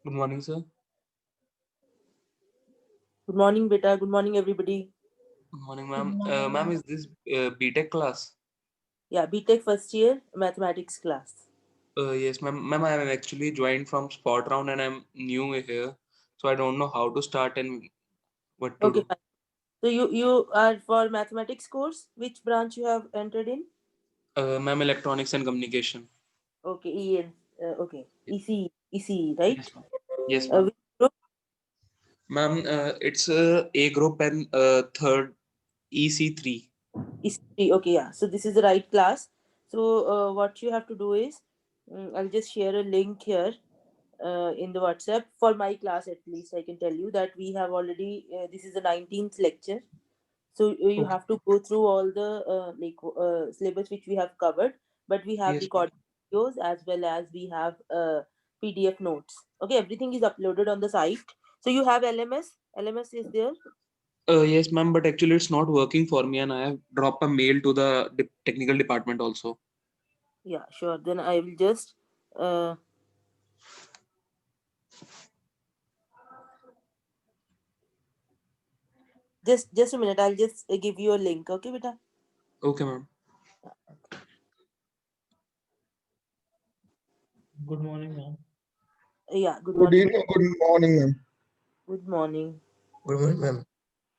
Good morning, sir. Good morning, beta. Good morning, everybody. Good morning, Good ma'am. Ma'am, morning. is this BTech class? Yeah, BTech first year mathematics class. Yes, ma'am. Ma'am, I am actually joined from Spot Round and I'm new here, so I don't know how to start and what to Okay, do. fine. So you are for mathematics course. Which branch you have entered in? Ma'am, Electronics and Communication. Okay, EN. Okay, Ye- ECE, right? Yes, ma'am. Yes, ma'am. Which group? Ma'am, it's A group and third EC3. ECE. Okay, yeah. So this is the right class. So what you have to do is, I'll just share a link here in the WhatsApp for my class. At least I can tell you that we have already. This is the 19th lecture. So you Okay. have to go through all the syllabus which we have covered, but we have Yes, ma'am. recorded videos as well as we have PDF notes. Okay, everything is uploaded on the site. So you have LMS. LMS is there. Yes, ma'am, but actually it's not working for me and I have dropped a mail to the technical department also. Yeah, sure. Then I will uh, just a minute. I'll just give you a link. Okay, beta. Okay, ma'am. Good morning, ma'am. Yeah. Good Good morning. evening, good morning, ma'am. Good morning. Good morning, ma'am.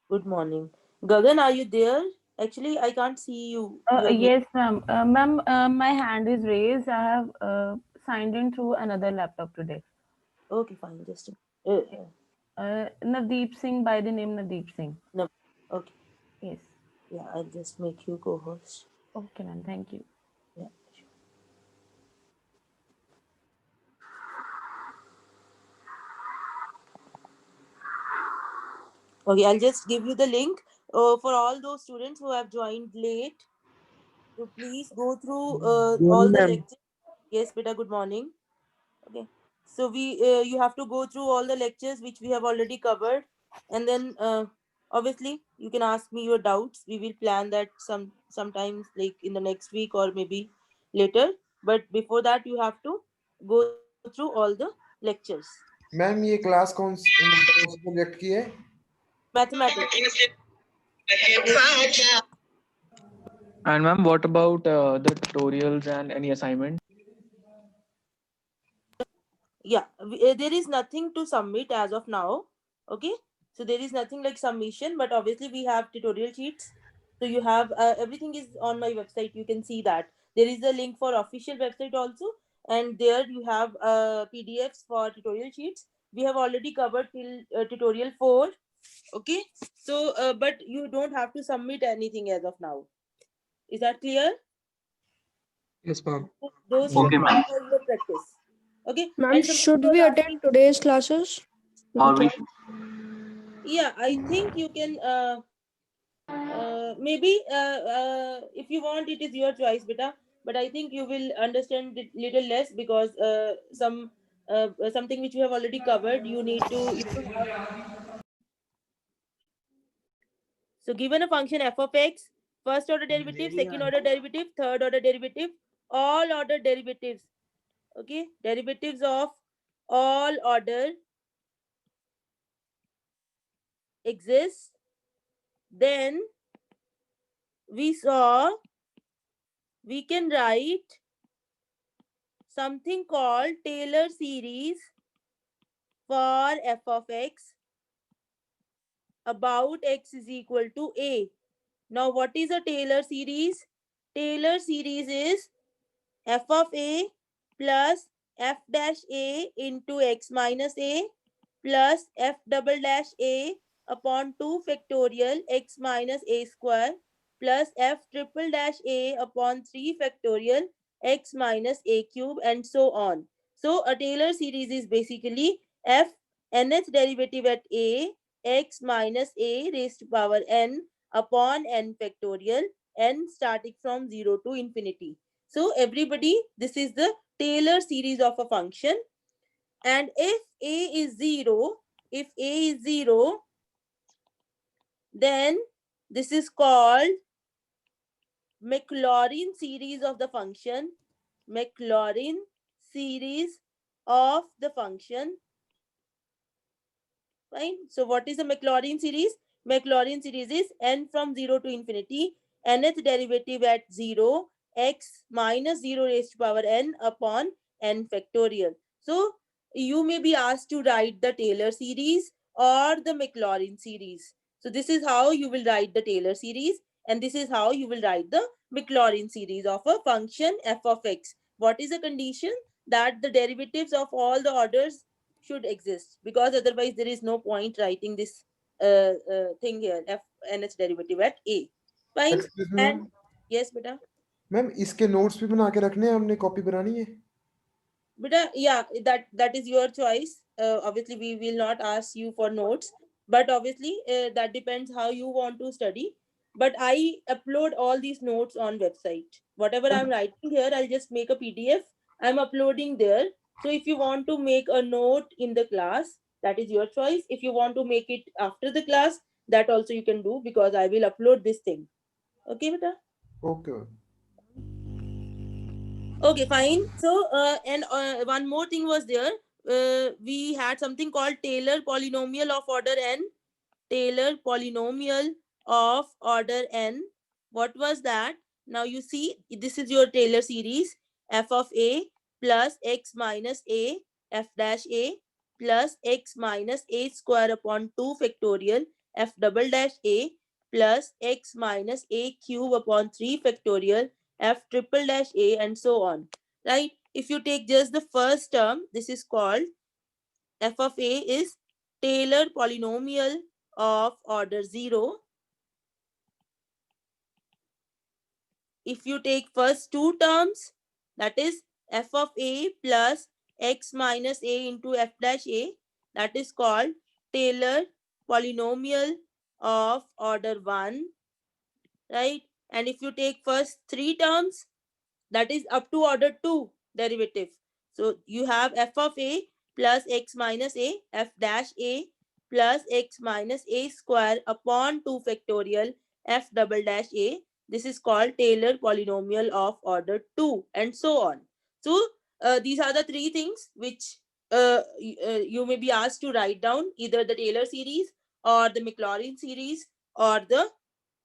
Good morning. Gagan, are you there? Actually, I can't see you. Your name. Yes, ma'am. Ma'am, my hand is raised. I have signed in through another laptop today. Okay, fine. Just Navdeep Singh, by the name Navdeep Singh. no. Okay. Yes. Yeah, I'll just make you co-host. Okay, ma'am. Thank you. Yeah. Okay, I'll just give you the link for all those students who have joined late. So please go through Good all morning, the ma'am. lectures. Yes, beta. Good morning. Okay. So we you have to go through all the lectures which we have already covered, and then obviously you can ask me your doubts. We will plan that sometimes like in the next week or maybe later. But before that, you have to go through all the lectures. Ma'am ये class कौन से subject की है? Mathematics. And ma'am, what about the tutorials and any assignment? Yeah, there is nothing to submit as of now. Okay, so there is nothing like submission, but obviously we have tutorial sheets. So you have everything is on my website. You can see that there is a link for official website also, and there you have PDFs for tutorial sheets. We have already covered till tutorial 4. Okay, so but you don't have to submit anything as of now. Is that clear? Yes, ma'am. Those are Okay, ma'am. for your practice. Okay, Ma'am, and somebody should was we attend asking. today's classes? Or we Yeah, I think you can maybe if you want it is your choice, beta, but I think you will understand it little less because something which you have already covered you need to have. So given a function f of x, first order derivative, second order derivative, third order derivative, all order derivatives. Okay, derivatives of all order exist, then we saw we can write something called Taylor series for f of x about x is equal to a. Now, what is a Taylor series? Taylor series is f of a plus f dash a into x minus a plus f double dash a upon 2 factorial x minus a square plus f triple dash a upon 3 factorial x minus a cube and so on. So a Taylor series is basically f nth derivative at a x minus a raised to power n upon n factorial n starting from 0 to infinity. So everybody, this is the Taylor series of a function. And if a is 0, if a is 0, then this is called Maclaurin series of the function. Maclaurin series of the function. Fine. So what is the Maclaurin series? Maclaurin series is n from 0 to infinity, nth derivative at 0, x minus 0 raised to power n upon n factorial. So you may be asked to write the Taylor series or the Maclaurin series. So this is how you will write the Taylor series, and this is how you will write the Maclaurin series of a function f of x. What is the condition? That the derivatives of all the orders should exist, because otherwise there is no point writing this thing here, f nth derivative at a. Fine. Excuse me, And ma'am yes beta. Ma'am इसके notes भी बना के रखने हैं, हमने copy बनानी है. Beta, yeah, that is your choice. Obviously we will not ask you for notes, but obviously that depends how you want to study. But I upload all these notes on website. Whatever I'm writing here, I'll just make a PDF. I'm uploading there. So if you want to make a note in the class, that is your choice. If you want to make it after the class, that also you can do, because I will upload this thing. Okay, beta? Okay. Okay, fine. So, and one more thing was there. We had something called Taylor polynomial of order n. Taylor polynomial of order n. What was that? Now you see, this is your Taylor series. F of a plus x minus a, f dash a plus x minus a square upon 2 factorial, f double dash a plus x minus a cube upon 3 factorial, f triple dash a, and so on. Right? If you take just the first term, this is called f of a is Taylor polynomial of order 0. If you take first two terms, that is f of a plus x minus a into f dash a, that is called Taylor polynomial of order 1, right? And if you take first three terms, that is up to order 2 derivative. So you have f of a plus x minus a, f dash a plus x minus a square upon 2 factorial, f double dash a. This is called Taylor polynomial of order 2, and so on. So these are the three things which you may be asked to write down, either the Taylor series or the Maclaurin series or the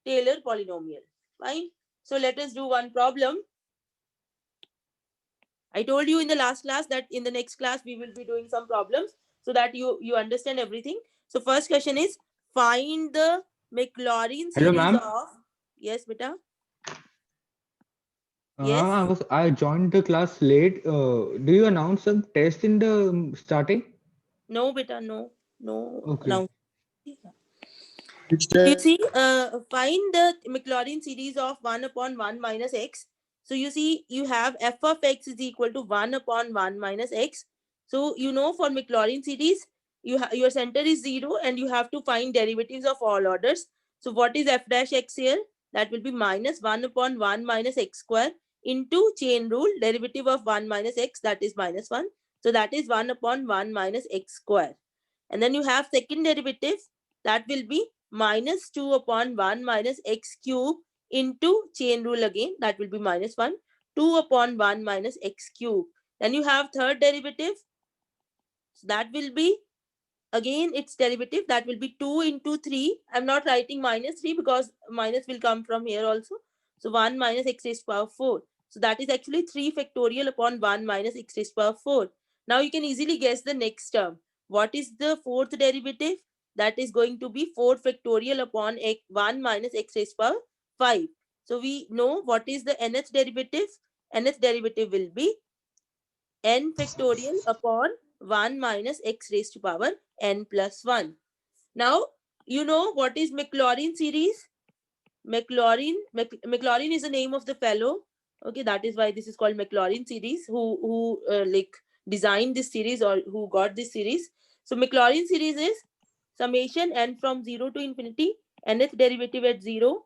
Taylor polynomial. Fine. So let us do one problem. I told you in the last class that in the next class we will be doing some problems so that you understand everything. So first question is, find the Maclaurin Hello, series ma'am. of. Yes, beta. Ma'am, Yes. I joined the class late. Do you announce some test in the starting? No, beta. No. No. Okay. Now. So you see, find the Maclaurin series of 1 upon 1 minus x. So you see, you have f of x is equal to 1 upon 1 minus x. So you know, for Maclaurin series, your center is 0 and you have to find derivatives of all orders. So what is f dash x here? That will be minus 1 upon 1 minus x square into chain rule, derivative of 1 minus x, that is minus 1. So that is 1 upon 1 minus x square. And then you have second derivative, that will be minus 2 upon 1 minus x cube into chain rule again, that will be minus 1, 2 upon 1 minus x cube. Then you have third derivative, so that will be again its derivative, that will be 2 into 3. I'm not writing minus 3 because minus will come from here also. So 1 minus x raised to power 4. So that is actually 3 factorial upon 1 minus x raised to power 4. Now you can easily guess the next term. What is the fourth derivative? That is going to be 4 factorial upon 1 minus x raised to power 5. So we know what is the nth derivative. Nth derivative will be n factorial upon 1 minus x raised to power n plus 1. Now, you know what is Maclaurin series? Maclaurin is the name of the fellow. Okay, that is why this is called Maclaurin series, who like designed this series or who got this series. So Maclaurin series is summation n from 0 to infinity, nth derivative at 0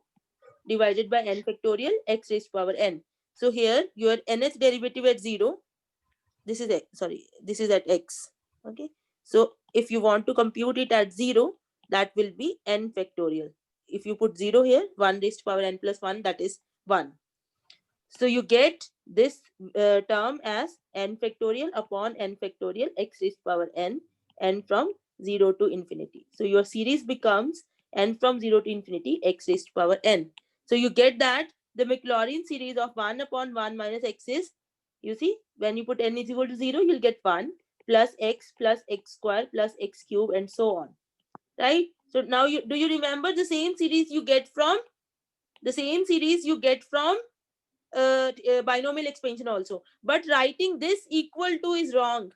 divided by n factorial x raised to power n. So here your nth derivative at 0, this is x, sorry, this is at x. Okay, so if you want to compute it at 0, that will be n factorial. If you put 0 here, 1 raised to power n plus 1, that is 1. So you get this term as n factorial upon n factorial x raised to power n from 0 to infinity. So your series becomes n from 0 to infinity x raised to power n. So you get that the Maclaurin series of 1 upon 1 minus x is, you see, when you put n is equal to 0, you'll get 1 plus x square plus x cube and so on. Right? So now do you remember the same series you get from binomial expansion also? But writing this equal to is wrong.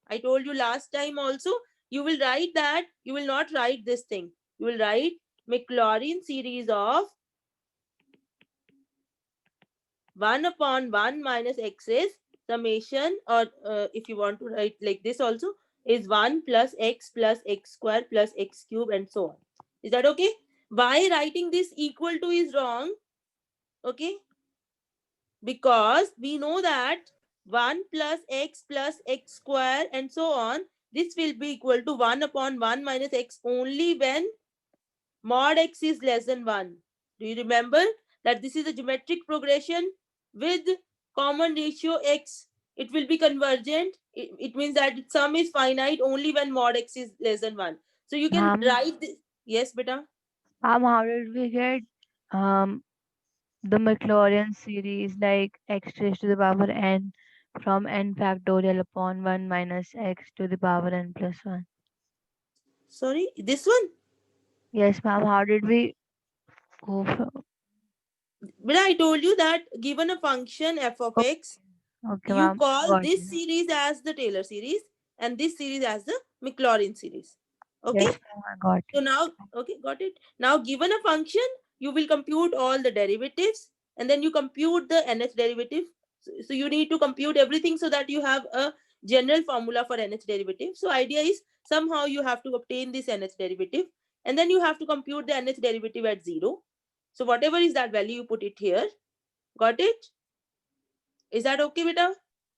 I told you last time also, you will write that, you will not write this thing. You will write Maclaurin series of 1 upon 1 minus x is summation, or if you want to write like this also, is 1 plus x square plus x cube and so on. Is that okay? Why writing this equal to is wrong? Okay? Because we know that 1 plus x square and so on, this will be equal to 1 upon 1 minus x only when mod x is less than 1. Do you remember that this is a geometric progression with common ratio x? It will be convergent. It means that sum is finite only when mod x is less than 1. So you can write this. Yes, beta. How did we get the Maclaurin series like x raised to the power n from n factorial upon 1 minus x to the power n plus 1? Sorry, this one. Yes, ma'am. How did we go from? But I told you that given a function f of x, Okay, you ma'am. call Got this it. series as the Taylor series and this series as the Maclaurin series. Okay. Yes, ma'am. I got So it. now, okay, got it. Now, given a function, you will compute all the derivatives and then you compute the nth derivative. So you need to compute everything so that you have a general formula for nth derivative. So idea is somehow you have to obtain this nth derivative and then you have to compute the nth derivative at 0. So whatever is that value, you put it here. Got it? Is that okay, beta?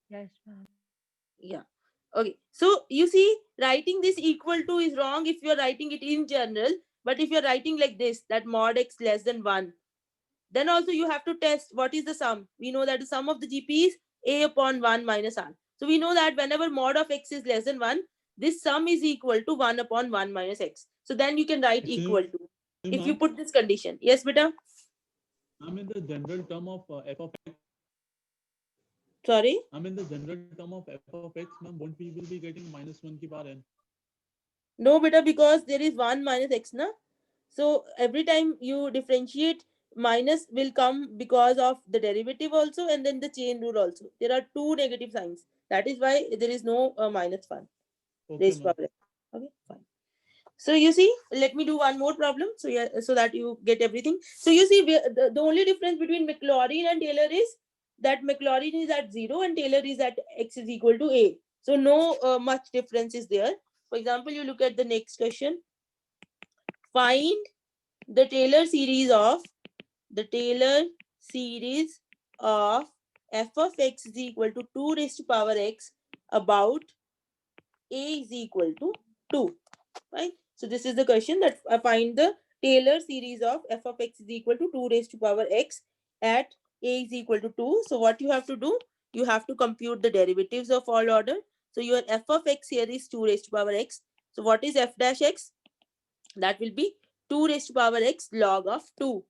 Yes, ma'am. Yeah. Okay. So you see, writing this equal to is wrong if you're writing it in general. But if you're writing like this, that mod x less than 1, then also you have to test what is the sum. We know that the sum of the GP is a upon 1 minus r. So we know that whenever mod of x is less than 1, this sum is equal to 1 upon 1 minus x. So then you can write equal to. If you put this condition. Yes, beta? I'm in the general term of f of x. Sorry? I'm in the general term of f of x, ma'am. Won't we will be getting minus 1 ki power n? No, beta, because there is 1 minus x, na? So every time you differentiate, minus will come because of the derivative also and then the chain rule also. There are two negative signs. That is why there is no minus 1 Okay, raised ma'am. power. Okay, fine. So you see, let me do one more problem so yeah, so that you get everything. So you see, the only difference between Maclaurin and Taylor is that Maclaurin is at 0 and Taylor is at x is equal to a. So no much difference is there. For example, you look at the next question. Find the Taylor series of f of x is equal to 2 raised to power x about a is equal to 2. Right? So this is the question that I find the Taylor series of f of x is equal to 2 raised to power x at a is equal to 2. So what you have to do? You have to compute the derivatives of all order. So your f of x here is 2 raised to power x. So what is f dash x? That will be 2 raised to power x log of 2.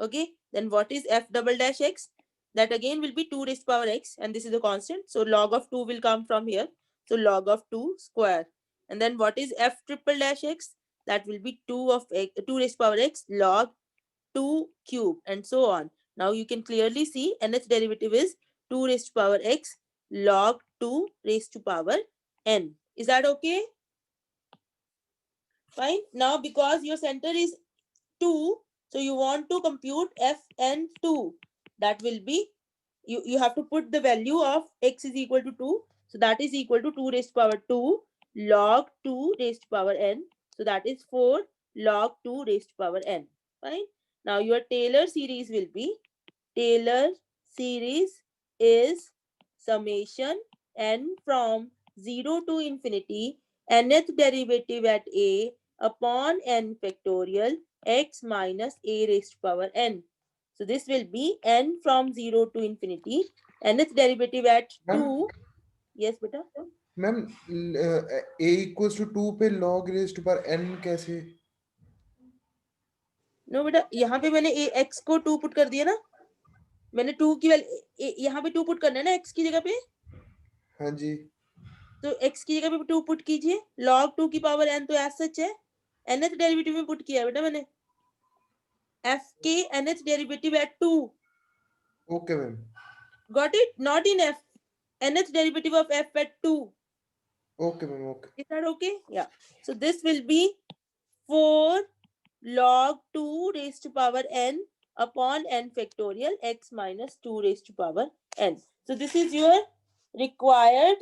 Okay. Then what is f double dash x? That again will be 2 raised to power x and this is a constant. So log of 2 will come from here. So log of 2 square. And then what is f triple dash x? That will be 2 raised to power x log 2 cube and so on. Now you can clearly see nth derivative is 2 raised to power x log 2 raised to power n. Is that okay? Fine. Now because your center is 2, so you want to compute fn2. That will be, you have to put the value of x is equal to 2. So that is equal to 2 raised to power 2 log 2 raised to power n. So that is 4 log 2 raised to power n. Fine. Now your Taylor series will be, Taylor series is summation n from 0 to infinity nth derivative at a upon n factorial x minus a raised to power n. So this will be n from 0 to infinity nth derivative at Ma'am? 2. Yes, beta. Ma'am a equals to 2 पे log raised to power n कैसे? No बेटा, यहाँ पे मैंने x को 2 put कर दिया ना, मैंने 2 की वैल्यू यहाँ पे 2 पुट करना है ना x की जगह पे, हाँ जी। तो x की जगह पे 2 पुट कीजिए, log 2 की पावर n तो एज सच है, nth डेरिवेटिव में पुट किया है बेटा मैंने, f के nth derivative eight 2, Okay ma'am. got it? Not in f, nth derivative of f at 2. Okay ma'am, okay। Is that okay? Yeah. So this will be 4 log 2 raised to power n upon n factorial x minus 2 raised to power n. So this is your required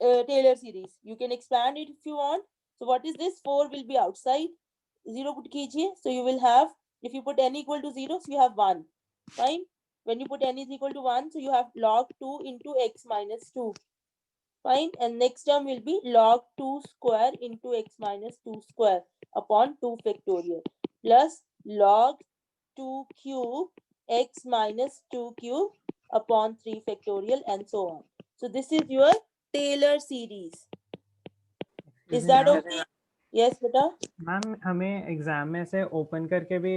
Taylor series. You can expand it if you want. So what is this? 4 will be outside. 0 put kijiye. So you will have, if you put n equal to 0, so you have 1. Fine. When you put n is equal to 1, so you have log 2 into x minus 2. Fine. And next term will be log 2 square into x minus 2 square upon 2 factorial plus log 2 cube x minus 2 cube upon 3 factorial and so on. So this is your Taylor series. Is that okay? Yes, beta. Ma'am हमें exam में से open करके भी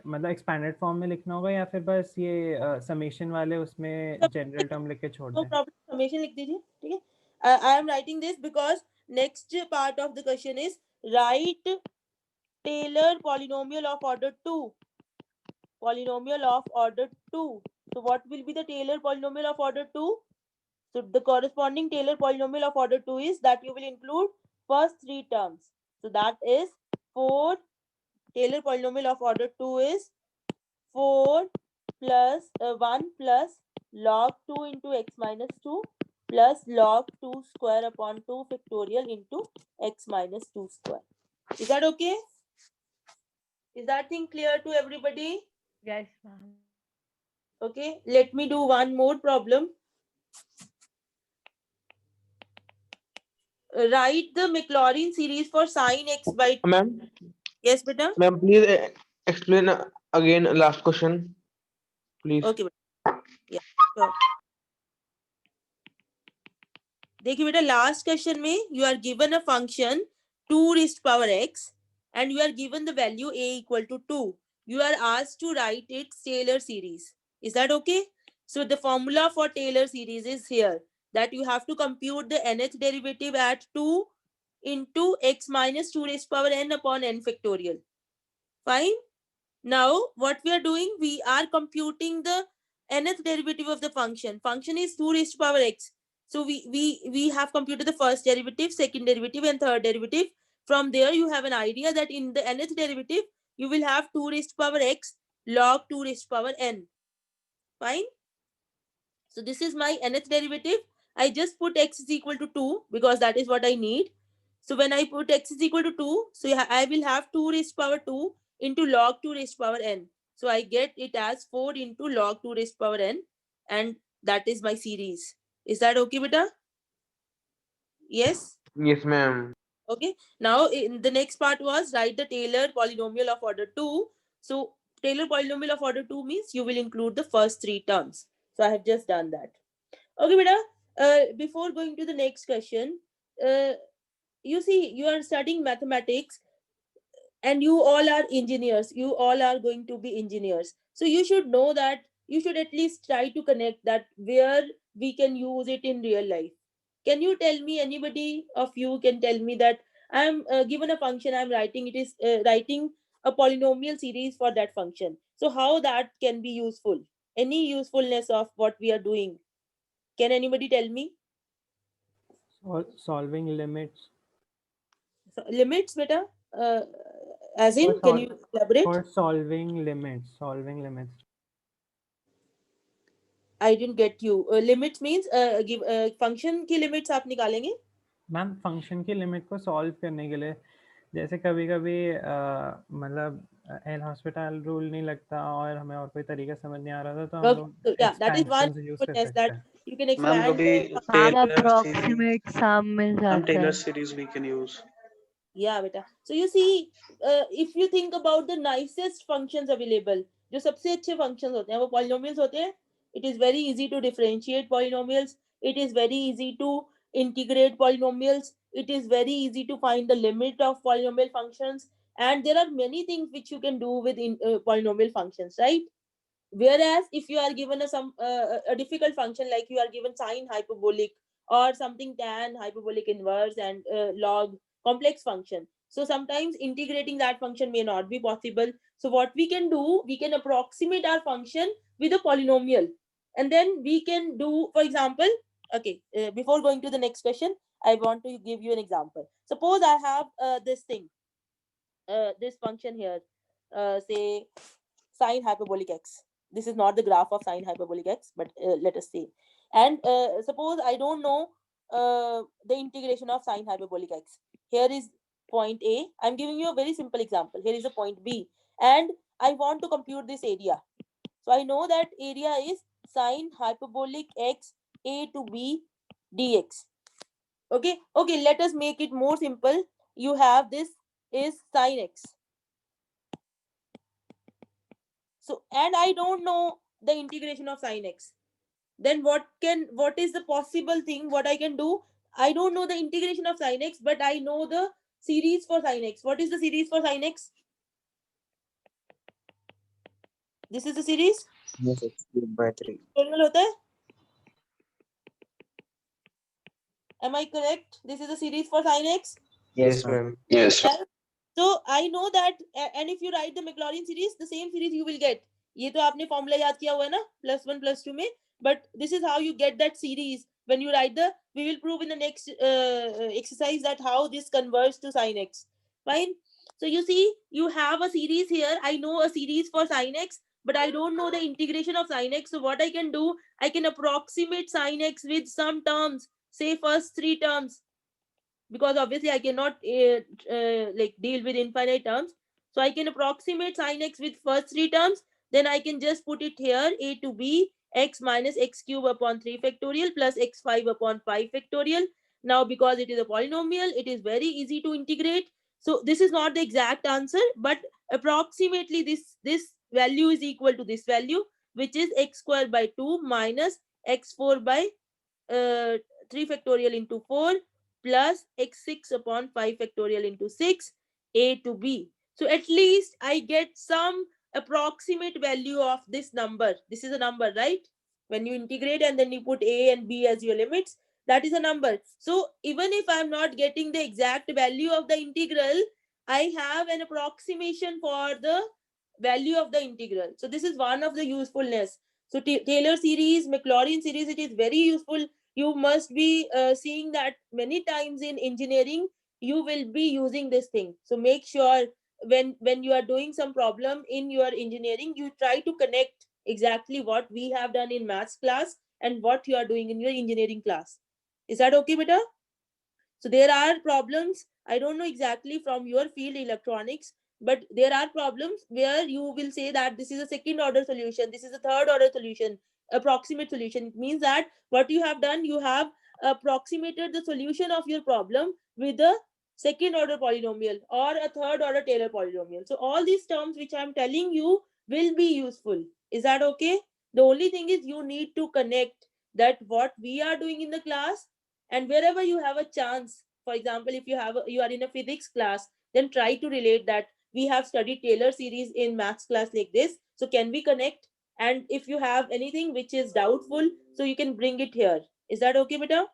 मतलब expanded form में लिखना होगा या फिर बस ये समेशन वाले उसमें जनरल टर्म लिख के छोड़ No दें? problem. Summation लिख दीजिए, ठीक है? I am writing this because next part of the question is write Taylor polynomial of order 2. Polynomial of order 2. So what will be the Taylor polynomial of order 2? So the corresponding Taylor polynomial of order 2 is that you will include first 3 terms. So that is 4. Taylor polynomial of order 2 is 4 plus 1 plus log 2 into x minus 2 plus log 2 square upon 2 factorial into x minus 2 square. Is that okay? Is that thing clear to everybody? Yes, ma'am. Okay, let me do one more problem. Write the Maclaurin series for sine x by... Ma'am, Yes, beta? ma'am, please explain again last question, please. Okay, beta. Yeah, sure. देखिए बेटा, last question में you are given a function 2 raised power x and you are given the value a equal to 2. You are asked to write its Taylor series. Is that okay? So the formula for Taylor series is here, that you have to compute the nth derivative at 2 into x minus 2 raised power n upon n factorial. Fine. Now what we are doing, we are computing the nth derivative of the function. Function is 2 raised to power x. So we have computed the first derivative, second derivative, and third derivative. From there, you have an idea that in the nth derivative, you will have 2 raised to power x log 2 raised to power n. Fine. So this is my nth derivative. I just put x is equal to 2 because that is what I need. So when I put x is equal to 2, so I will have 2 raised to power 2 into log 2 raised to power n. So I get it as 4 into log 2 raised to power n, and that is my series. Is that okay, beta? Yes? Yes, ma'am. Okay. Now in the next part was write the Taylor polynomial of order 2. So Taylor polynomial of order 2 means you will include the first 3 terms. So I have just done that. Okay, beta. Before going to the next question, you see, you are studying mathematics and you all are engineers. You all are going to be engineers. So you should know that you should at least try to connect that where we can use it in real life. Can you tell me, anybody of you can tell me that I'm given a function, I'm writing, it is writing a polynomial series for that function. So how that can be useful? Any usefulness of what we are doing? Can anybody tell me? Solving limits. So, limits, beta? As in, can you elaborate? For solving limits. Solving limits. I didn't get you. Limits means give function की limits आप निकालेंगे? Ma'am function की limit को solve करने के लिए जैसे कभी कभी मतलब एल हॉस्पिटल रूल नहीं लगता और हमें और कोई तरीका समझ नहीं आ रहा था तो हम लोग that is one यूज कर test सकते that हैं. you can expand. हम approximate sum मिल हम जाता Taylor है. series we can use. Yeah, beta. So you see, if you think about the nicest functions available, जो सबसे अच्छे functions होते हैं वो polynomials होते हैं. It is very easy to differentiate polynomials. It is very easy to integrate polynomials. It is very easy to find the limit of polynomial functions, and there are many things which you can do with polynomial functions, right? Whereas if you are given a difficult function, like you are given sine hyperbolic or something tan hyperbolic inverse and log complex function, so sometimes integrating that function may not be possible. So what we can do, we can approximate our function with a polynomial, and then we can do, for example, okay, before going to the next question, I want to give you an example. Suppose I have this thing, this function here, say sine hyperbolic x. This is not the graph of sine hyperbolic x, but let us say. And suppose I don't know the integration of sine hyperbolic x. Here is point A. I'm giving you a very simple example. Here is a point B. And I want to compute this area. So I know that area is sine hyperbolic x a to b dx. Okay, let us make it more simple. You have this is sine x. So, and I don't know the integration of sine x. Then what is the possible thing what I can do? I don't know the integration of sine x, but I know the series for sine x. What is the series for sine x? This is the series. Yes, x cubed by 3. Total hota hai? Am I correct? This is the series for sine x. Yes, ma'am. Yes. So I know that, and if you write the Maclaurin series, the same series you will get. ये तो आपने formula याद किया हुआ है ना, +1 +2 में. But this is how you get that series when you write the. We will prove in the next exercise that how this converts to sine x. Fine. So you see, you have a series here. I know a series for sine x, but I don't know the integration of sine x. So what I can do, I can approximate sine x with some terms. Say first 3 terms. Because obviously I cannot like deal with infinite terms. So I can approximate sine x with first 3 terms. Then I can just put it here, a to b, x minus x cube upon 3 factorial plus x5 upon 5 factorial. Now, because it is a polynomial, it is very easy to integrate. So this is not the exact answer, but approximately this value is equal to this value, which is x squared by 2 minus x4 by 3 factorial into 4 plus x6 upon 5 factorial into 6, a to b. So at least I get some approximate value of this number. This is a number, right? When you integrate and then you put a and b as your limits, that is a number. So even if I'm not getting the exact value of the integral, I have an approximation for the value of the integral. So this is one of the usefulness. So Taylor series, Maclaurin series, it is very useful. You must be seeing that many times in engineering. You will be using this thing. So make sure when you are doing some problem in your engineering, you try to connect exactly what we have done in maths class and what you are doing in your engineering class. Is that okay, beta? So there are problems, I don't know exactly from your field electronics, but there are problems where you will say that this is a second order solution, this is a third order solution, approximate solution. It means that what you have done, you have approximated the solution of your problem with a second order polynomial or a third order Taylor polynomial. So all these terms which I'm telling you will be useful. Is that okay? The only thing is you need to connect that what we are doing in the class, and wherever you have a chance. For example, if you are in a physics class, then try to relate that we have studied Taylor series in maths class like this. So can we connect? And if you have anything which is doubtful, so you can bring it here. Is that okay, beta?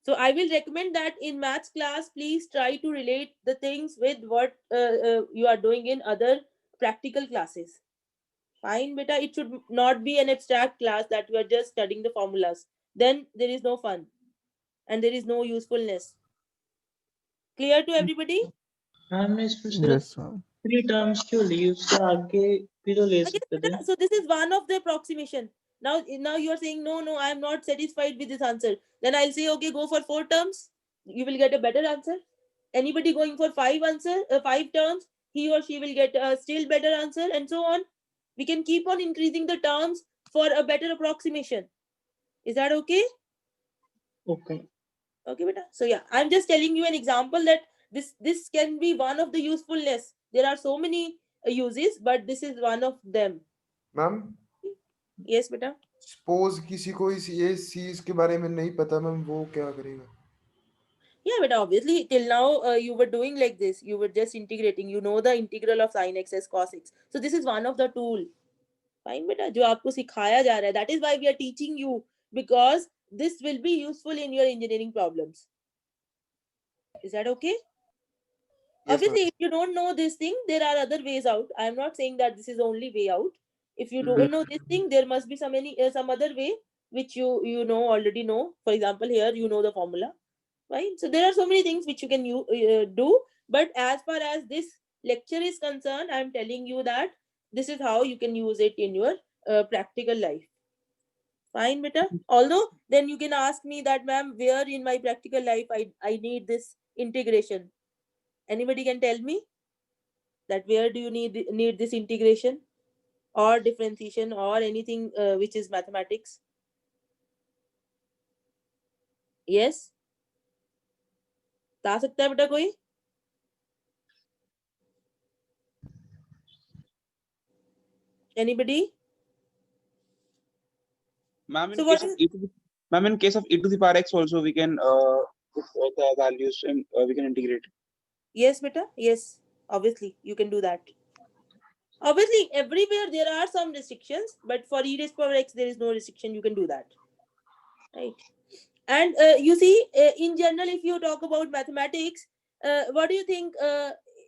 So I will recommend that in maths class, please try to relate the things with what you are doing in other practical classes. Fine, beta. It should not be an abstract class that you are just studying the formulas. Then there is no fun and there is no usefulness. Clear to everybody? Yes, ma'am. 3 terms क्यों ली उससे आगे भी तो ले Yes, सकते थे. beta. So this is one of the approximation. Now you are saying no, I am not satisfied with this answer. Then I'll say okay, go for 4 terms. You will get a better answer. Anybody going for 5 terms, he or she will get a still better answer, and so on. We can keep on increasing the terms for a better approximation. Is that okay? Okay. Okay, beta. So yeah, I'm just telling you an example that this can be one of the usefulness. There are so many uses, but this is one of them. Ma'am, Yes, beta. Suppose किसी को ये चीज के बारे में नहीं पता ma'am, वो क्या करेगा? Yeah, but obviously till now you were doing like this. You were just integrating. You know the integral of sin x as cos x. So this is one of the tool. Fine, beta. जो आपको सिखाया जा रहा है. That is why we are teaching you, because this will be useful in your engineering problems. Is that okay? Yes, Obviously, if you don't know this thing, there are other ways out. I am not saying that this is the only way out. If you don't know this thing, there must be some other way which you know already know. For example, here you know the formula, right? So there are so many things which you can do. But as far as this lecture is concerned, I am telling you that this is how you can use it in your practical life. Fine, beta. Although then you can ask me that, ma'am, where in my practical life I need this integration. Anybody can tell me that where do you need this integration or differentiation or anything which is mathematics? Yes? बता सकता है बेटा कोई? Anybody? Ma'am, So what is ma'am, in case of e to the power x also we can put the values and we can integrate. yes, beta? Yes, obviously you can do that. Obviously, everywhere there are some restrictions, but for e raised power x there is no restriction. You can do that, right? And you see, in general, if you talk about mathematics, what do you think?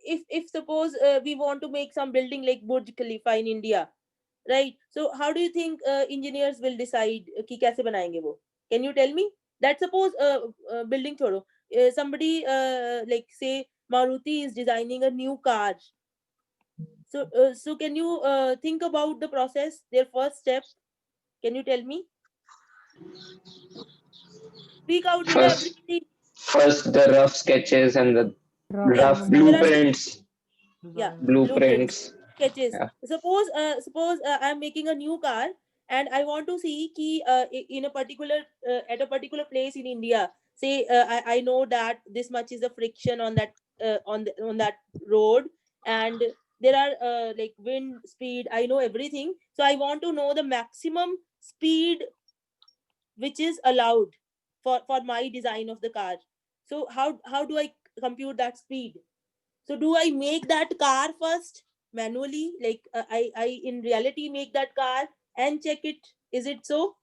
If suppose we want to make some building like Burj Khalifa in India, right? So how do you think engineers will decide कि कैसे बनाएंगे वो? Can you tell me? That suppose building छोड़ो, somebody like say Maruti is designing a new car. So can you think about the process, their first step? Can you tell me? Speak out, beta, First, everybody. first the rough sketches and the Yeah, rough so there are blueprints. yeah Blueprints. sketches. Yeah. Suppose I'm making a new car and I want to see ki in a particular at a particular place in India, say I know that this much is the friction on that on that road, and there are like wind speed, I know everything, so I want to know the maximum speed which is allowed for my design of the car. So how do I compute that speed? So do I make that car first manually, like I in reality make that car and check it? Is it so?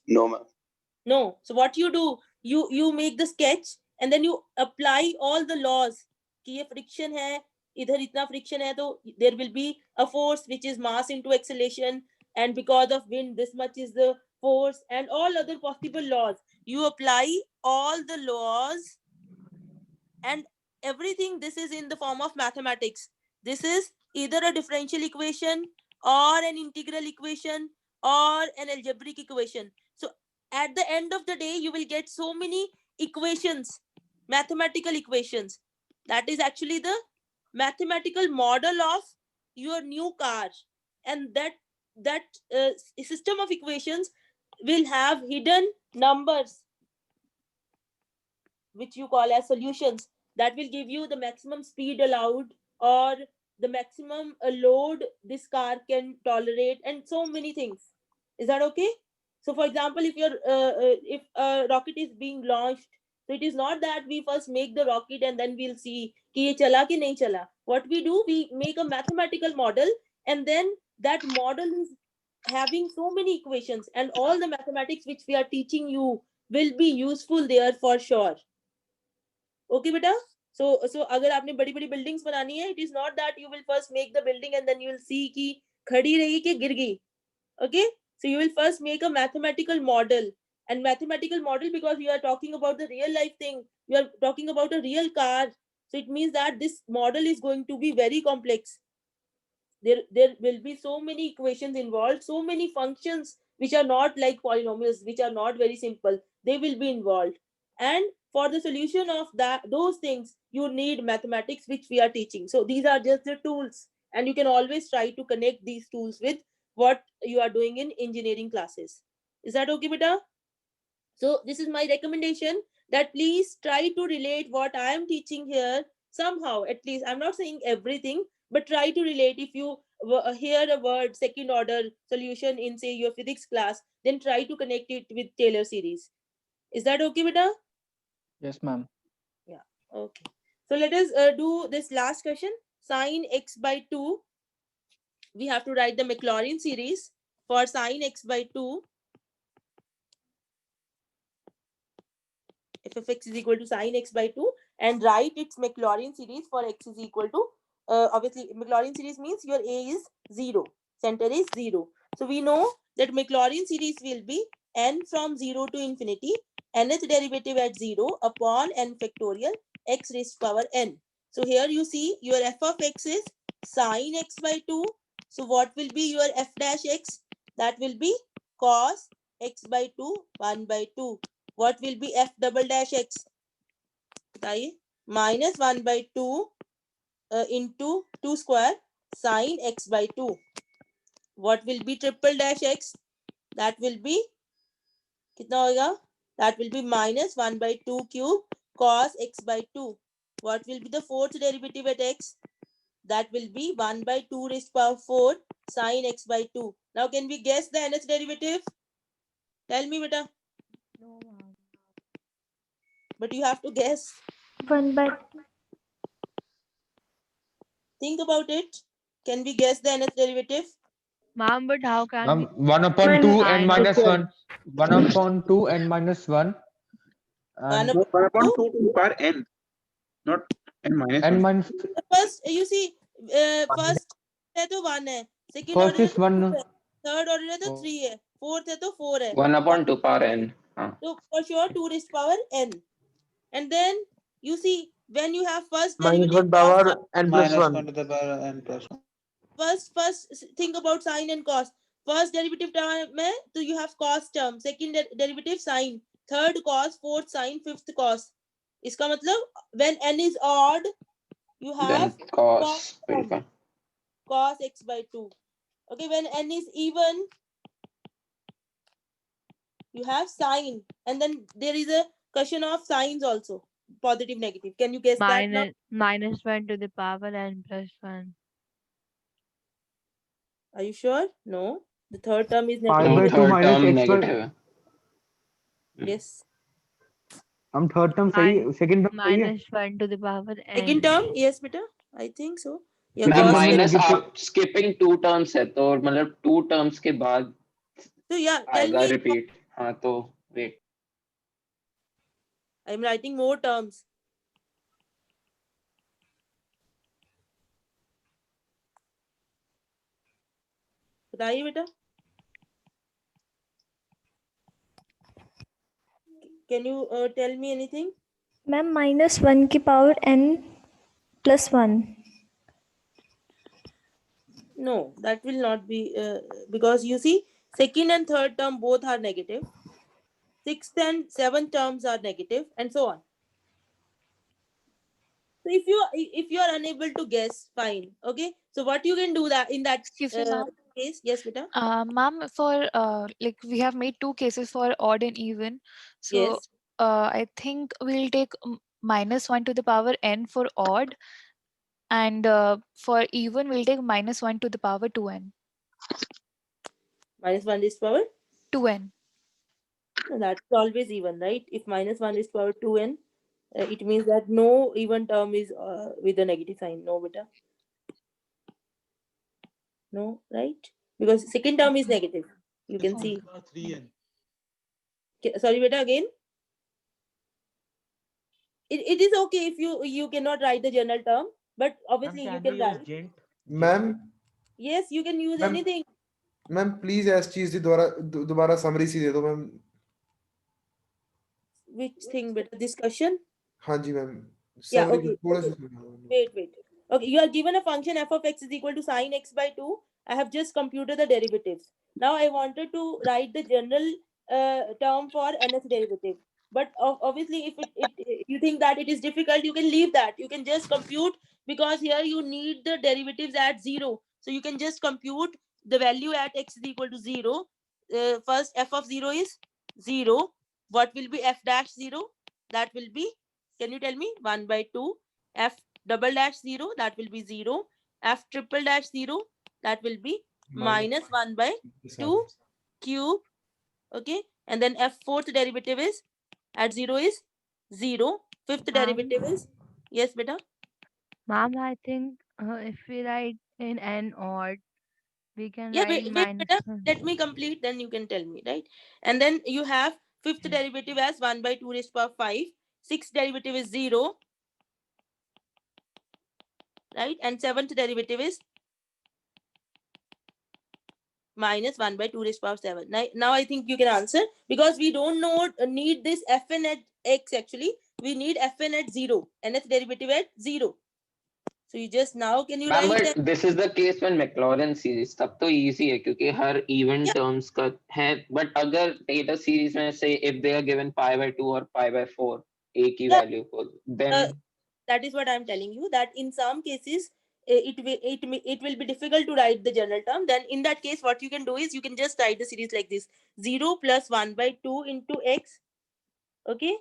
No, ma'am. No. So what you do, you make the sketch and then you apply all the laws कि ये friction है, इधर इतना friction है, तो there will be a force which is mass into acceleration, and because of wind this much is the force, and all other possible laws. You apply all the laws and everything. This is in the form of mathematics. This is either a differential equation or an integral equation or an algebraic equation. So at the end of the day you will get so many equations, mathematical equations. That is actually the mathematical model of your new car, and that system of equations will have hidden numbers which you call as solutions, that will give you the maximum speed allowed or the maximum load this car can tolerate, and so many things. Is that okay? So for example, if a rocket is being launched, so it is not that we first make the rocket and then we'll see कि ये चला कि नहीं चला. What we do, we make a mathematical model, and then that model is having so many equations, and all the mathematics which we are teaching you will be useful there for sure. Okay beta? So अगर आपने बड़ी बड़ी buildings बनानी है, it is not that you will first make the building and then you will see कि खड़ी रही कि गिर गई. Okay? So you will first make a mathematical model, and mathematical model, because you are talking about the real life thing, you are talking about a real car, so it means that this model is going to be very complex. There will be so many equations involved, so many functions which are not like polynomials, which are not very simple, they will be involved. And for the solution of those things you need mathematics, which we are teaching. So these are just the tools, and you can always try to connect these tools with what you are doing in engineering classes. Is that okay beta? So this is my recommendation, that please try to relate what I am teaching here somehow, at least. I'm not saying everything, but try to relate. If you hear a word second order solution in say your physics class, then try to connect it with Taylor series. Is that okay, beta? Yes, ma'am. Yeah. Okay. So let us do this last question. Sine x by 2. We have to write the Maclaurin series for sine x by 2. F of x is equal to sine x by 2 and write its Maclaurin series for x is equal to, obviously Maclaurin series means your a is 0, center is 0. So we know that Maclaurin series will be n from 0 to infinity, nth derivative at 0 upon n factorial x raised to power n. So here you see your f of x is sine x by 2. So what will be your f dash x? That will be cos x by 2, 1 by 2. What will be f double dash x? बताइए. Minus 1 by 2 into 2 square sine x by 2. What will be triple dash x? That will be कितना होगा? That will be minus 1 by 2 cube cos x by 2. What will be the fourth derivative at x? That will be 1 by 2 raised to power 4 sine x by 2. Now can we guess the nth derivative? Tell me, beta. No, ma'am. But you have to guess. 1 by Think about it. Can we guess the nth derivative? ma'am, but how can we 1 upon 2 and sine of minus 1. 1 upon 2 and minus 1. 1 And No, 1 upon 2. 2 to the power n, not n minus n 1. minus First, you see, first है तो 1 है, second first order है is तो 2 1. है, third order है तो 3 है, fourth है तो 4 है. 1 upon 2 power n. So for sure 2 raised to power n. And then you see when you have first minus derivative 1 power cos, n plus minus 1. 1 to the power n plus 1. first think about sine and cos. First derivative term में तो you have cos term, second derivative sine, third cos, fourth sine, fifth cos. इसका मतलब when n is odd you Then have cos will term, come. cos x by 2. Okay, when n is even you have sine, and then there is a question of signs also, positive negative. Can you guess that now? minus 1 to the power n plus 1. Are you sure? No, the third term is Pi No, by negative. 2 third minus term x by. negative. Yes, हम third term सही है, second term सही है. Minus 1 to the power second n. term, yes beta, I think so. Yeah, ma'am Second cos term में minus negative. आप skipping 2 terms है तो मतलब 2 टर्म्स के बाद so yeah, tell आएगा me. रिपीट. हाँ तो wait. I'm writing more terms. बताइए बेटा. Can you tell me anything? Ma'am minus 1 की power n plus 1. No, that will not be because you see second and third term both are negative. Sixth and seventh terms are negative, and so on. So if you are unable to guess, fine. Okay. So what you can do that in that Excuse me, ma'am. case, yes, beta. Ma'am, for like we have made 2 cases for odd and even. So Yes. I think we'll take minus 1 to the power n for odd, and for even we'll take minus 1 to the power 2n. Minus 1 is power 2n. No, that's always even, right? If minus 1 is power 2n, it means that no even term is with a negative sign. No, beta. No, right? Because second term is negative. You can see. 3n. Sorry, beta, again. It is okay if you cannot write the general term, but obviously you can write. Ma'am Yes, you can use Ma'am, anything. Ma'am please इस चीज की दोबारा summary सी दे दो ma'am. Which thing, beta? Discussion? हाँ जी ma'am. Yeah, summary okay. थोड़ा Okay. सा. Wait. Okay, you are given a function f of x is equal to sine x by 2. I have just computed the derivatives. Now I wanted to write the general term for nth derivative. But obviously, if you think that it is difficult, you can leave that. You can just compute, because here you need the derivatives at 0. So you can just compute the value at x is equal to 0. First, f of 0 is 0. What will be f dash 0? That will be, can you tell me? 1 by 2. F double dash 0, that will be 0. F triple dash 0, that will be minus 1 by 2 cube. Okay, and then f fourth derivative is at 0 is 0. Fifth derivative is, yes beta. Ma'am, I think if we write in n odd, we can Yeah, write wait minus beta, 1. let me complete, then you can tell me, right? And then you have fifth derivative as 1 by 2 raised to power 5. Sixth derivative is 0, right? And seventh derivative is minus 1 by 2 raised to power 7. Now I think you can answer, because we don't need this fn at x actually. We need fn at 0, nth derivative at 0. So you just now can you ma'am write but that? This is the case when Maclaurin series, तब तो easy है क्योंकि her even terms का है. But अगर Taylor series में से if they are given pi by 2 और पाई बाय 4 एक ही वैल्यू को, then That is what I am telling you, that in some cases it will be difficult to write the general term. Then in that case what you can do is you can just write the series like this: 0 plus 1 by 2 into x, okay,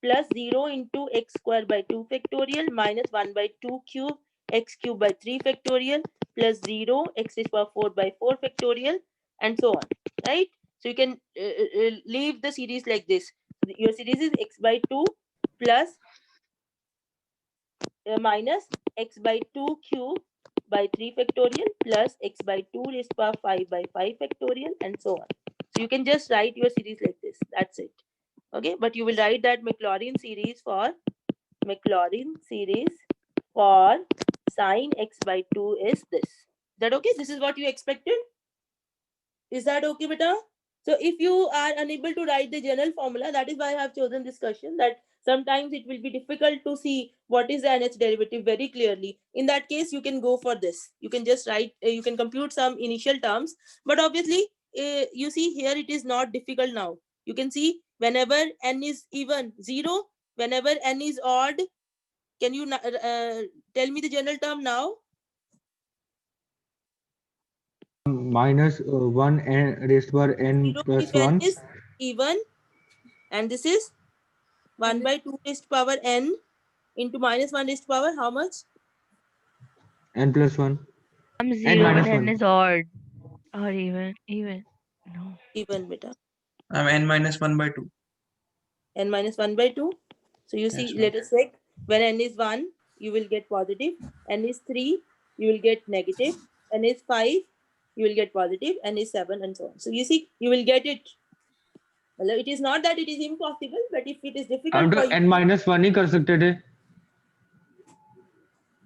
plus 0 into x square by 2 factorial minus 1 by 2 cube x cube by 3 factorial plus 0 x raised to power 4 by 4 factorial, and so on, right? So you can leave the series like this. Your series is x by 2 plus minus x by 2 cube by 3 factorial plus x by 2 raised to power 5 by 5 factorial, and so on. So you can just write your series like this. That's it. Okay, but you will write that Maclaurin series for sine x by 2 is this. Is that okay? This is what you expected. Is that okay, beta? So if you are unable to write the general formula, that is why I have chosen this question, that sometimes it will be difficult to see what is the nth derivative very clearly. In that case, you can go for this. You can just write, you can compute some initial terms, but obviously, you see here it is not difficult now. You can see whenever n is even 0, whenever n is odd, can you tell me the general term now? Minus 1 n raised to power n 0 plus if n 1. is even, and this is 1 by 2 raised to power n into minus 1 raised to power how much? N plus 1. I'm N 0 when minus n 1. is odd or even. No. Even beta. I'm n minus 1 by 2. N minus 1 by 2. So you see, Yes, let us check. When n is 1, you will get positive. N is 3, you will get negative. N is 5, you will get positive. N is 7, and so on. So you see, you will get it. Well, it is not that it is impossible, but if it is हम difficult तो for you, n minus 1 ही कर सकते थे.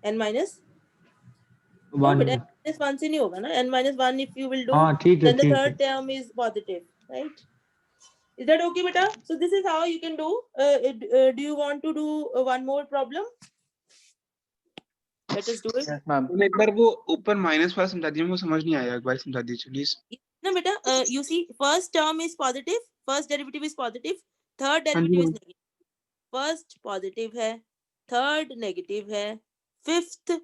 n minus 1. No, but n 1. minus 1 से नहीं होगा ना. N minus 1 if you will do, हाँ ठीक है then the ठीक है. third term is positive, right? Is that okay, beta? So this is how you can do. Do you want to do one more problem? Let us do it. Yes, ma'am. एक बार वो ऊपर minus वाला समझा दीजिए, मुझे समझ नहीं आया, एक बार समझा दीजिए please. No, beta. You see, first term is positive. First derivative is positive. Third हाँ जी derivative is ma'am. negative. First positive है. Third negative है. Fifth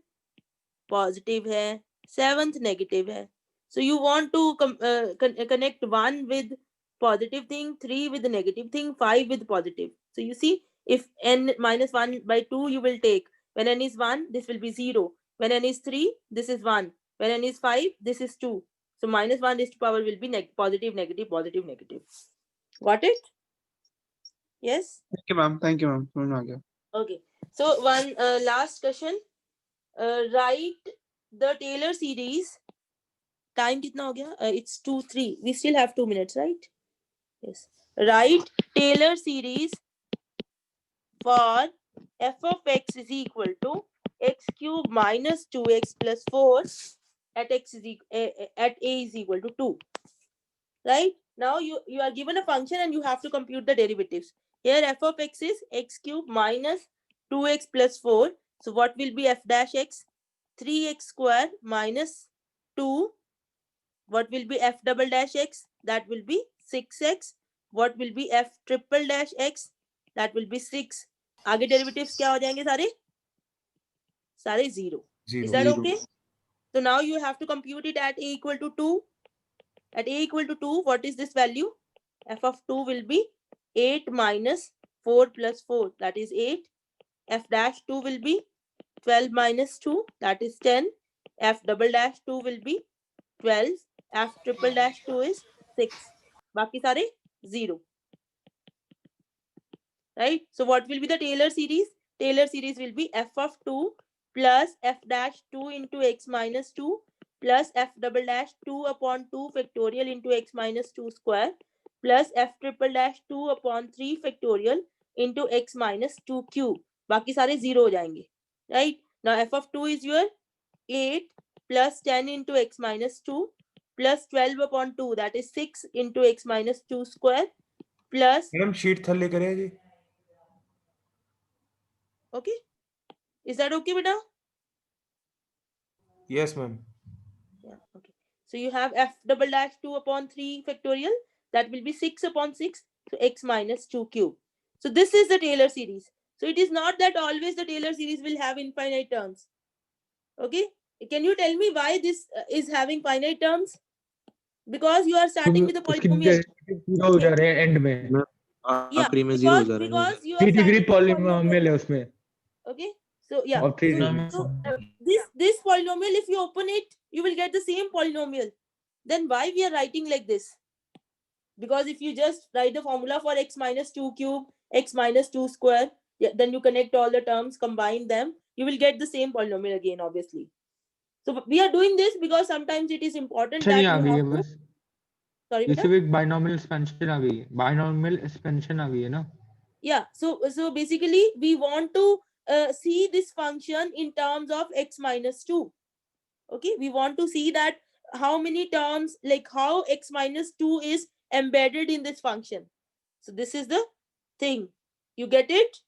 positive है. Seventh negative है. So you want to connect 1 with positive thing, 3 with the negative thing, 5 with positive. So you see, if n minus 1 by 2 you will take. When n is 1, this will be 0. When n is 3, this is 1. When n is 5, this is 2. So minus 1 raised to power will be positive, negative, positive, negative. Got it? Yes? Thank you ma'am, thank you ma'am, समझ में आ गया. Okay. So one last question. Write the Taylor series. Time kitna ho gaya? It's 2:03. We still have 2 minutes, right? Yes. Write Taylor series for f of x is equal to x cube minus 2x plus 4 at x is at a is equal to 2. Right? Now you are given a function and you have to compute the derivatives. Here f of x is x cube minus 2x plus 4. So what will be f dash x? 3x square minus 2. What will be f double dash x? That will be 6x. What will be f triple dash x? That will be 6. आगे derivatives क्या हो जाएंगे सारे? सारे 0. Is that okay? So now you have to compute it at a equal to 2. At a equal to 2, what is this value? F of 2 will be 8 minus 4 plus 4. That is 8. F dash 2 will be 12 minus 2. That is 10. F double dash 2 will be 12. F triple dash 2 is 6. बाकी सारे 0. Right? So what will be the Taylor series? Taylor series will be f of 2 plus f dash 2 into x minus 2 plus f double dash 2 upon 2 factorial into x minus 2 square plus f triple dash 2 upon 3 factorial into x minus 2 cube. बाकी सारे 0 हो जाएंगे. Right? Now f of 2 is your 8 plus 10 into x minus 2 plus 12 upon 2, that is 6 into x minus 2 square plus. Madam sheet थल्ले करे जी. Okay, is that okay, beta? Yes, ma'am. Yeah, okay. So you have f double dash 2 upon 3 factorial, that will be 6 upon 6, so x minus 2 cube. So this is the Taylor series. So it is not that always the Taylor series will have infinite terms. Okay, can you tell me why this is having finite terms? Because you are starting with the उसकी polynomial. Zero हो जा रहे हैं and में. Yeah, आखिरी में zero हो जा रहे हैं. because you are 3 degree starting with polynomial. Polynomial है उसमें. Okay, so yeah, और 3 degree. so this polynomial, if you open it, you will get the same polynomial. Then why we are writing like this? Because if you just write the formula for x minus 2 cube, x minus 2 square, then you connect all the terms, combine them, you will get the same polynomial again, obviously. So we are doing this because sometimes it is important that you have to. Sorry, ये beta? सिर्फ एक binomial expansion आ गई है. Binomial expansion आ गई है ना. Yeah, so basically we want to see this function in terms of x minus 2. Okay, we want to see that how many terms, like how x minus 2 is embedded in this function. So this is the thing. You get it?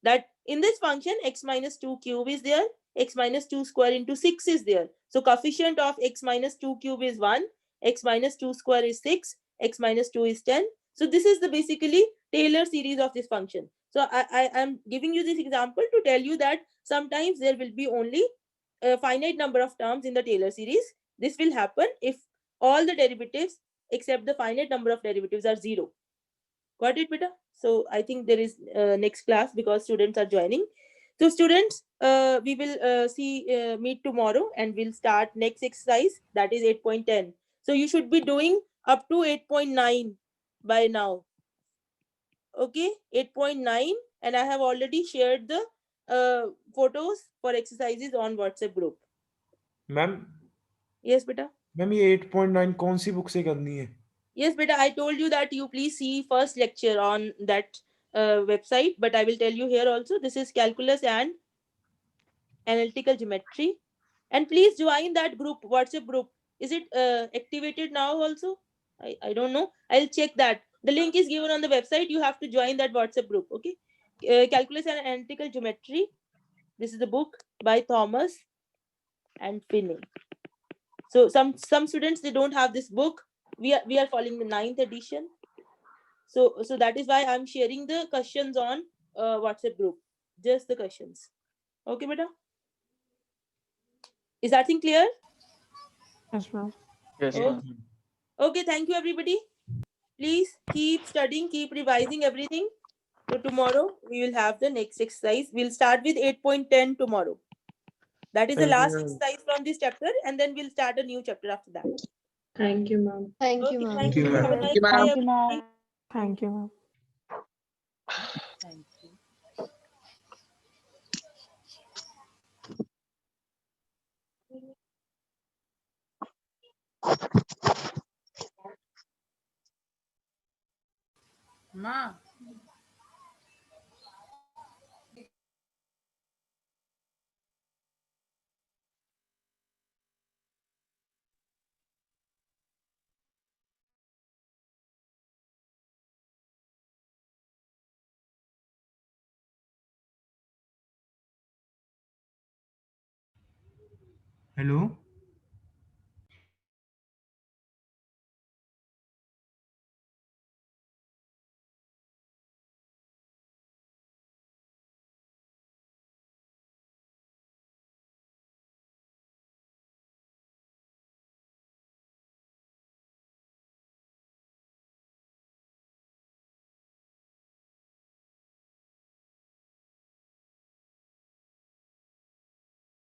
That in this function x minus 2 cube is there, x minus 2 square into 6 is there. So coefficient of x minus 2 cube is 1, x minus 2 square is 6, x minus 2 is 10. So this is the basically Taylor series of this function. So I am giving you this example to tell you that sometimes there will be only a finite number of terms in the Taylor series. This will happen if all the derivatives except the finite number of derivatives are 0. Got it, beta? So I think there is next class because students are joining. So students, we will meet tomorrow and we'll start next exercise, that is 8.10. So you should be doing up to 8.9 by now. Okay, 8.9, and I have already shared the photos for exercises on WhatsApp group. Ma'am. Yes, beta. Ma'am, ये 8.9 कौन सी book से करनी है? Yes, beta, I told you that you please see first lecture on that website, but I will tell you here also. This is calculus and analytical geometry. And please join that group, WhatsApp group. Is it activated now also? I don't know. I'll check that. The link is given on the website. You have to join that WhatsApp group. Okay. Calculus and analytical geometry. This is the book by Thomas and Finney. So some students, they don't have this book. We are following the 9th edition. So that is why I'm sharing the questions on WhatsApp group. Just the questions. Okay, beta? Is that thing clear? Yes, ma'am. Yes, Okay. ma'am. Okay, thank you everybody. Please keep studying, keep revising everything. So tomorrow we will have the next exercise. We'll start with 8.10 tomorrow. That is the last exercise from this chapter, and then we'll start a new chapter after that. Thank you, ma'am. Thank you, ma'am. Thank you. Have a nice Thank day, you, everybody. ma'am. Thank you, ma'am. Thank you. Ma. Hello.